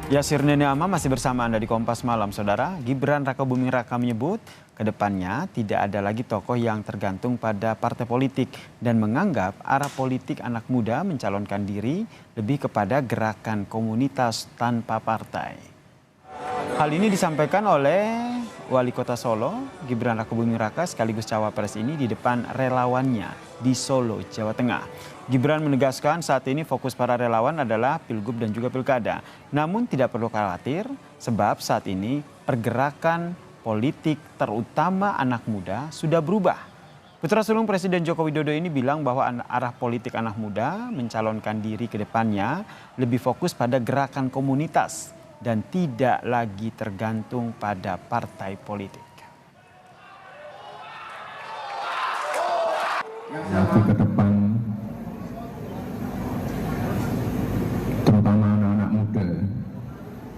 Yasir Nene Ama masih bersama Anda di Kompas Malam, Saudara. Gibran Rakabuming Raka menyebut kedepannya tidak ada lagi tokoh yang tergantung pada partai politik dan menganggap arah politik anak muda mencalonkan diri lebih kepada gerakan komunitas tanpa partai. Hal ini disampaikan oleh Wali Kota Solo, Gibran Rakabuming Raka sekaligus cawapres ini di depan relawannya di Solo, Jawa Tengah. Gibran menegaskan saat ini fokus para relawan adalah Pilgub dan juga Pilkada. Namun tidak perlu khawatir sebab saat ini pergerakan politik terutama anak muda sudah berubah. Putra sulung Presiden Joko Widodo ini bilang bahwa arah politik anak muda mencalonkan diri ke depannya lebih fokus pada gerakan komunitas dan tidak lagi tergantung pada partai politik. Lagi ke depan, terutama anak-anak muda,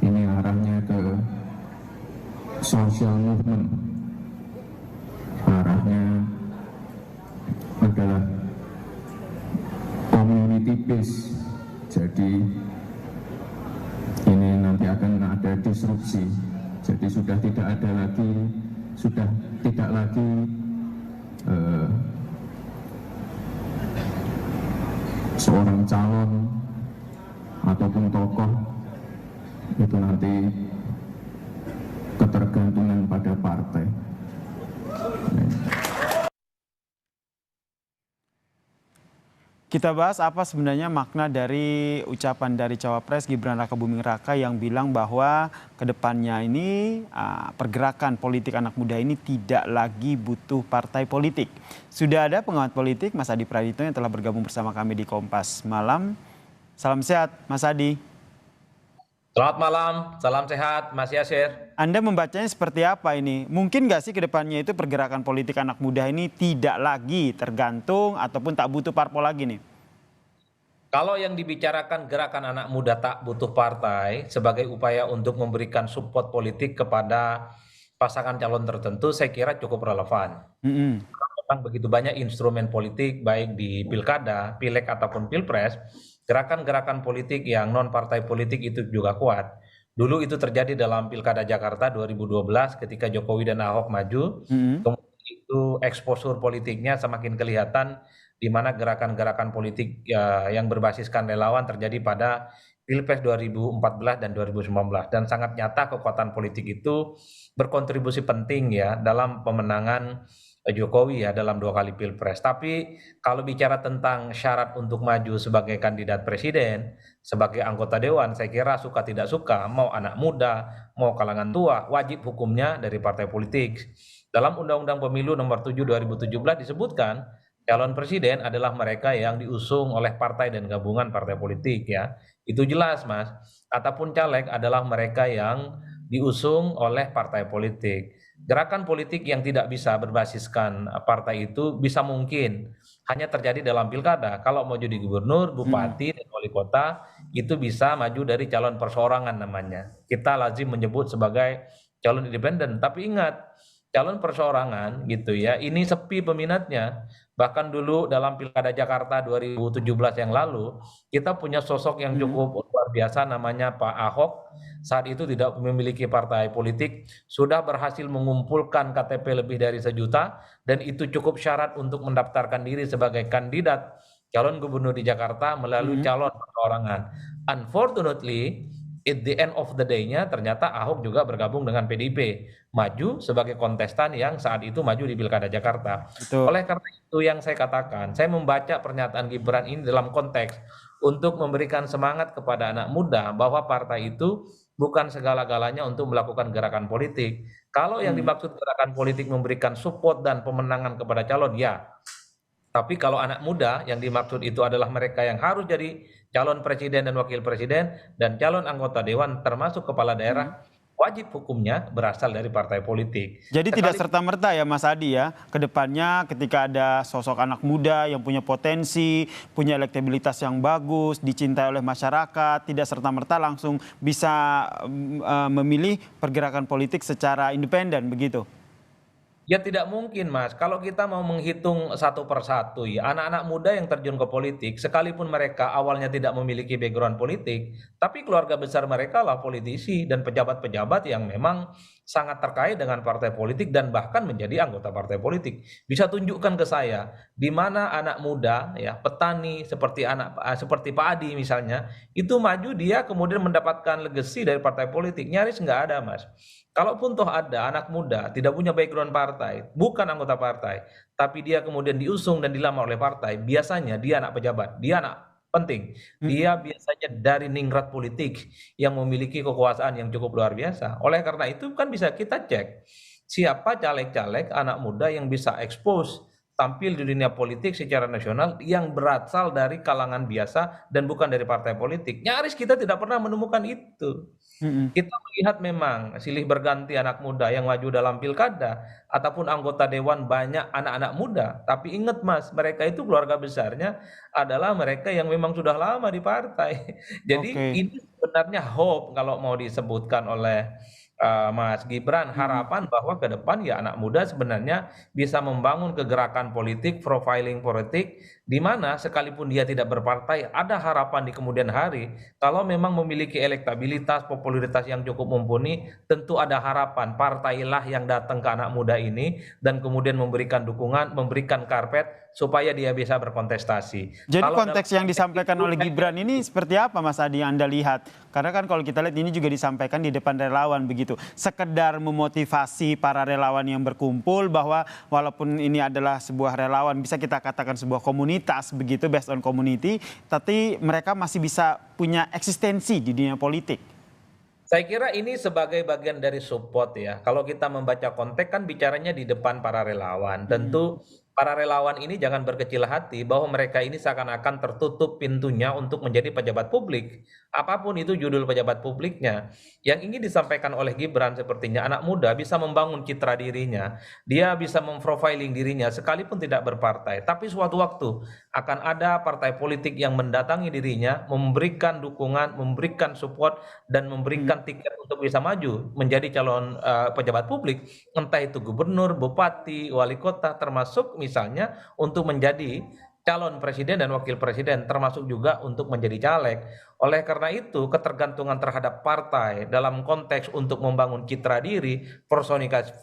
ini arahnya ke social movement. Arahnya adalah community base. Jadi ini nanti akan ada disrupsi. Jadi sudah tidak lagi seorang calon ataupun tokoh itu nanti ketergantungan pada partai. Kita bahas apa sebenarnya makna dari ucapan dari cawapres Gibran Rakabuming Raka yang bilang bahwa kedepannya ini pergerakan politik anak muda ini tidak lagi butuh partai politik. Sudah ada pengamat politik Mas Adi Praditno yang telah bergabung bersama kami di Kompas Malam. Salam sehat Mas Adi. Selamat malam, salam sehat Mas Yasir. Anda membacanya seperti apa ini? Mungkin nggak sih kedepannya itu pergerakan politik anak muda ini tidak lagi tergantung ataupun tak butuh parpol lagi nih? Kalau yang dibicarakan gerakan anak muda tak butuh partai sebagai upaya untuk memberikan support politik kepada pasangan calon tertentu, saya kira cukup relevan. Memang begitu banyak instrumen politik baik di pilkada, pileg ataupun pilpres, gerakan-gerakan politik yang non partai politik itu juga kuat. Dulu itu terjadi dalam Pilkada Jakarta 2012 ketika Jokowi dan Ahok maju. Kemudian itu eksposur politiknya semakin kelihatan di mana gerakan-gerakan politik yang berbasiskan relawan terjadi pada Pilpres 2014 dan 2019. Dan sangat nyata kekuatan politik itu berkontribusi penting ya dalam pemenangan Jokowi ya dalam 2 kali Pilpres. Tapi kalau bicara tentang syarat untuk maju sebagai kandidat presiden, sebagai anggota dewan, saya kira suka tidak suka, mau anak muda, mau kalangan tua, wajib hukumnya dari partai politik. Dalam Undang-Undang Pemilu nomor 7 2017 disebutkan calon presiden adalah mereka yang diusung oleh partai dan gabungan partai politik ya. Itu jelas Mas. Ataupun caleg adalah mereka yang diusung oleh partai politik. Gerakan politik yang tidak bisa berbasiskan partai itu bisa mungkin hanya terjadi dalam pilkada. Kalau mau jadi gubernur, bupati, dan wali kota itu bisa maju dari calon perseorangan namanya. Kita lazim menyebut sebagai calon independen. Tapi ingat, calon perseorangan gitu ya, ini sepi peminatnya. Bahkan dulu dalam Pilkada Jakarta 2017 yang lalu, kita punya sosok yang cukup luar biasa namanya Pak Ahok. Saat itu tidak memiliki partai politik, sudah berhasil mengumpulkan KTP lebih dari 1 juta, dan itu cukup syarat untuk mendaftarkan diri sebagai kandidat calon gubernur di Jakarta melalui calon perseorangan. Unfortunately, at the end of the day-nya ternyata Ahok juga bergabung dengan PDIP, maju sebagai kontestan yang saat itu maju di Pilkada Jakarta. Betul. Oleh karena itu yang saya katakan, saya membaca pernyataan Gibran ini dalam konteks untuk memberikan semangat kepada anak muda bahwa partai itu bukan segala-galanya untuk melakukan gerakan politik. Kalau yang dimaksud gerakan politik memberikan support dan pemenangan kepada calon, ya. Tapi kalau anak muda yang dimaksud itu adalah mereka yang harus jadi calon presiden dan wakil presiden dan calon anggota dewan termasuk kepala daerah, wajib hukumnya berasal dari partai politik. Jadi tidak serta-merta ya Mas Adi ya, ke depannya ketika ada sosok anak muda yang punya potensi, punya elektabilitas yang bagus, dicintai oleh masyarakat, tidak serta-merta langsung bisa memilih pergerakan politik secara independen begitu? Ya tidak mungkin Mas, kalau kita mau menghitung satu persatu ya, anak-anak muda yang terjun ke politik, sekalipun mereka awalnya tidak memiliki background politik, tapi keluarga besar mereka lah politisi dan pejabat-pejabat yang memang sangat terkait dengan partai politik dan bahkan menjadi anggota partai politik. Bisa tunjukkan ke saya di mana anak muda ya, petani seperti Pak Adi misalnya, itu maju dia kemudian mendapatkan legacy dari partai politik, nyaris nggak ada Mas. Kalaupun toh ada anak muda tidak punya background partai, bukan anggota partai, tapi dia kemudian diusung dan dilamar oleh partai, biasanya dia anak pejabat, dia anak penting. Mm-mm. Dia biasanya dari ningrat politik yang memiliki kekuasaan yang cukup luar biasa. Oleh karena itu kan bisa kita cek siapa caleg-caleg anak muda yang bisa expose tampil di dunia politik secara nasional yang berasal dari kalangan biasa dan bukan dari partai politik. Nyaris kita tidak pernah menemukan itu. Mm-mm. Kita melihat memang silih berganti anak muda yang maju dalam pilkada ataupun anggota dewan banyak anak-anak muda. Tapi ingat Mas, mereka itu keluarga besarnya adalah mereka yang memang sudah lama di partai. Jadi Oke. ini sebenarnya hope kalau mau disebutkan oleh Mas Gibran, Mm-mm. harapan bahwa ke depan ya anak muda sebenarnya bisa membangun kegerakan politik, profiling politik, di mana sekalipun dia tidak berpartai, ada harapan di kemudian hari. Kalau memang memiliki elektabilitas, popularitas yang cukup mumpuni, tentu ada harapan partailah yang datang ke anak muda ini dan kemudian memberikan dukungan, memberikan karpet supaya dia bisa berkontestasi. Jadi Kalau dalam konteks yang konteks disampaikan itu, oleh Gibran ini seperti apa Mas Adi yang Anda lihat? Karena kan kalau kita lihat ini juga disampaikan di depan relawan begitu. Sekedar memotivasi para relawan yang berkumpul bahwa walaupun ini adalah sebuah relawan, bisa kita katakan sebuah komunitas begitu, based on community, tapi mereka masih bisa punya eksistensi di dunia politik. saya kira ini sebagai bagian dari support ya. Kalau kita membaca konteks kan bicaranya di depan para relawan. Mm-mm. Tentu para relawan ini jangan berkecil hati bahwa mereka ini seakan-akan tertutup pintunya untuk menjadi pejabat publik. Apapun itu judul pejabat publiknya. Yang ingin disampaikan oleh Gibran sepertinya anak muda bisa membangun citra dirinya. Dia bisa memprofiling dirinya sekalipun tidak berpartai. Tapi suatu waktu akan ada partai politik yang mendatangi dirinya, memberikan dukungan, memberikan support dan memberikan tiket untuk bisa maju menjadi calon pejabat publik, entah itu gubernur, bupati, wali kota, termasuk misalnya untuk menjadi calon presiden dan wakil presiden, termasuk juga untuk menjadi caleg. Oleh karena itu, ketergantungan terhadap partai dalam konteks untuk membangun citra diri,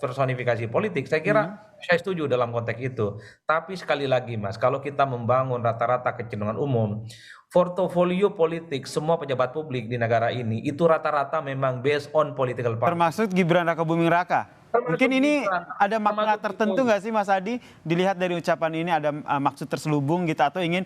personifikasi politik, saya kira Mm-mm. saya setuju dalam konteks itu. Tapi sekali lagi, Mas, kalau kita membangun rata-rata kecenderungan umum, portofolio politik semua pejabat publik di negara ini itu rata-rata memang based on political party. Termasuk Gibran Rakabuming Raka. Mungkin Termasuk ini Gibran, ada makna termasuk tertentu Jokowi. nggak sih Mas Adi? Dilihat dari ucapan ini ada maksud terselubung gitu atau ingin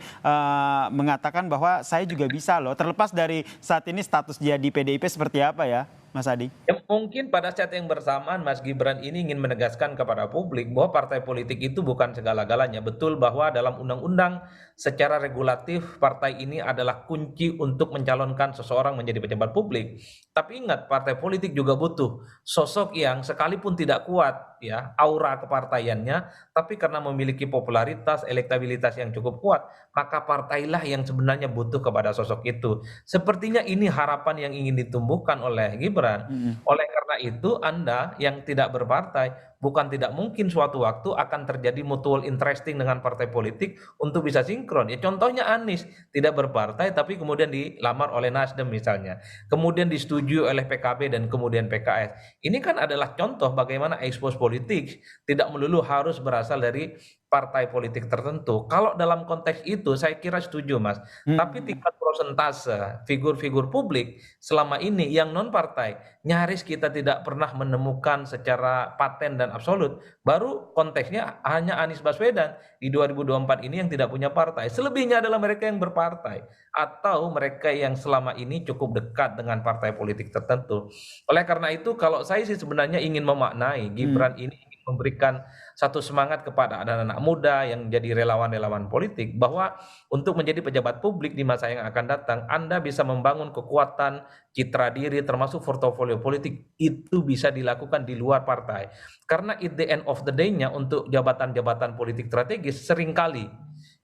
mengatakan bahwa saya juga bisa loh. Terlepas dari saat ini status dia di PDIP seperti apa ya Mas Adi? Ya, mungkin pada saat yang bersamaan Mas Gibran ini ingin menegaskan kepada publik bahwa partai politik itu bukan segala-galanya. Betul bahwa dalam undang-undang secara regulatif partai ini adalah kunci untuk mencalonkan seseorang menjadi pejabat publik. Tapi ingat partai politik juga butuh sosok yang sekalipun tidak kuat ya aura kepartaiannya, tapi karena memiliki popularitas, elektabilitas yang cukup kuat, maka partailah yang sebenarnya butuh kepada sosok itu. Sepertinya ini harapan yang ingin ditumbuhkan oleh Gibran. Mm-mm. Oleh karena itu, Anda yang tidak berpartai, bukan tidak mungkin suatu waktu akan terjadi mutual interesting dengan partai politik untuk bisa sinkron. Ya contohnya Anies, tidak berpartai tapi kemudian dilamar oleh Nasdem misalnya. Kemudian disetujui oleh PKB dan kemudian PKS. Ini kan adalah contoh bagaimana ekspos politik tidak melulu harus berasal dari partai politik tertentu. Kalau dalam konteks itu saya kira setuju Mas. Tapi Mm-mm. tingkat prosentase figur-figur publik selama ini yang non partai nyaris kita tidak pernah menemukan secara paten dan absolut. Baru konteksnya hanya Anies Baswedan di 2024 ini yang tidak punya partai. Selebihnya adalah mereka yang berpartai atau mereka yang selama ini cukup dekat dengan partai politik tertentu. Oleh karena itu kalau saya sih sebenarnya ingin memaknai Mm. Gibran ini ingin memberikan satu semangat kepada anak-anak muda yang jadi relawan-relawan politik bahwa untuk menjadi pejabat publik di masa yang akan datang, Anda bisa membangun kekuatan citra diri termasuk portofolio politik itu bisa dilakukan di luar partai. Karena at the end of the day-nya untuk jabatan-jabatan politik strategis seringkali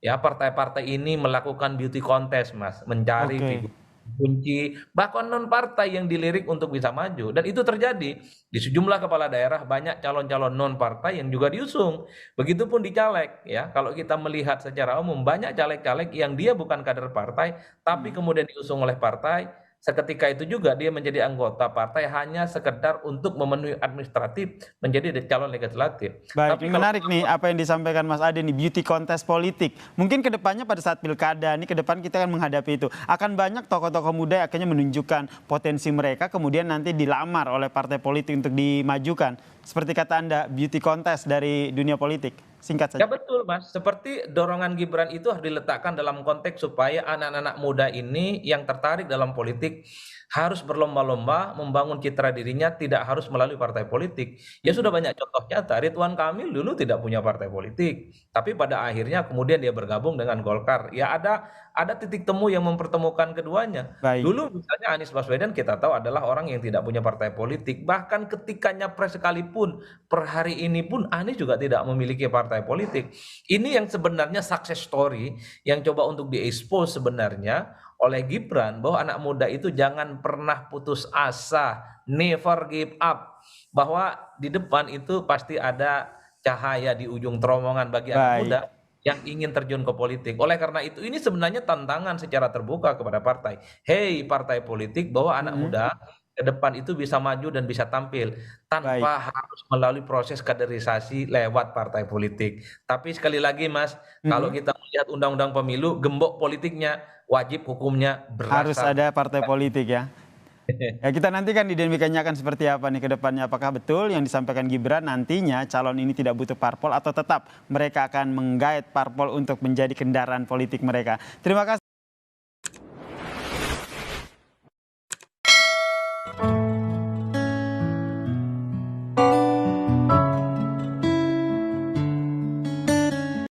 ya partai-partai ini melakukan beauty contest Mas, mencari Oke. figur. kunci, bahkan non partai yang dilirik untuk bisa maju. Dan itu terjadi di sejumlah kepala daerah, banyak calon-calon non partai yang juga diusung. Begitupun di caleg ya. Kalau kita melihat secara umum banyak caleg-caleg yang dia bukan kader partai tapi kemudian diusung oleh partai. Seketika itu juga dia menjadi anggota partai hanya sekedar untuk memenuhi administratif menjadi calon legislatif. Baik, Tapi ini kalau menarik nih apa yang disampaikan Mas Ade nih, beauty contest politik. Mungkin kedepannya pada saat pilkada ini ke depan kita akan menghadapi itu. Akan banyak tokoh-tokoh muda yang akhirnya menunjukkan potensi mereka kemudian nanti dilamar oleh partai politik untuk dimajukan. Seperti kata Anda, beauty contest dari dunia politik. Singkat ya saja. betul Mas, seperti dorongan Gibran itu harus diletakkan dalam konteks supaya anak-anak muda ini yang tertarik dalam politik harus berlomba-lomba membangun citra dirinya tidak harus melalui partai politik. Ya sudah banyak contoh nyata, Ridwan Kamil dulu tidak punya partai politik, tapi pada akhirnya kemudian dia bergabung dengan Golkar. Ya ada titik temu yang mempertemukan keduanya. Baik. Dulu misalnya Anies Baswedan kita tahu adalah orang yang tidak punya partai politik, bahkan ketika nyapres sekalipun per hari ini pun Anies juga tidak memiliki partai politik. Ini yang sebenarnya success story yang coba untuk diekspos sebenarnya oleh Gibran bahwa anak muda itu jangan pernah putus asa, never give up. Bahwa di depan itu pasti ada cahaya di ujung terowongan bagi anak Baik. muda yang ingin terjun ke politik. Oleh karena itu ini sebenarnya tantangan secara terbuka kepada partai. Hei partai politik, bahwa anak muda ke depan itu bisa maju dan bisa tampil Baik. tanpa harus melalui proses kaderisasi lewat partai politik. Tapi sekali lagi Mas, kalau kita melihat undang-undang pemilu, gembok politiknya wajib hukumnya Harus berasal. ada partai politik ya. Ya, kita nantikan dinamikanya akan seperti apa nih ke depannya. Apakah betul yang disampaikan Gibran nantinya calon ini tidak butuh parpol atau tetap mereka akan menggait parpol untuk menjadi kendaraan politik mereka. Terima kasih.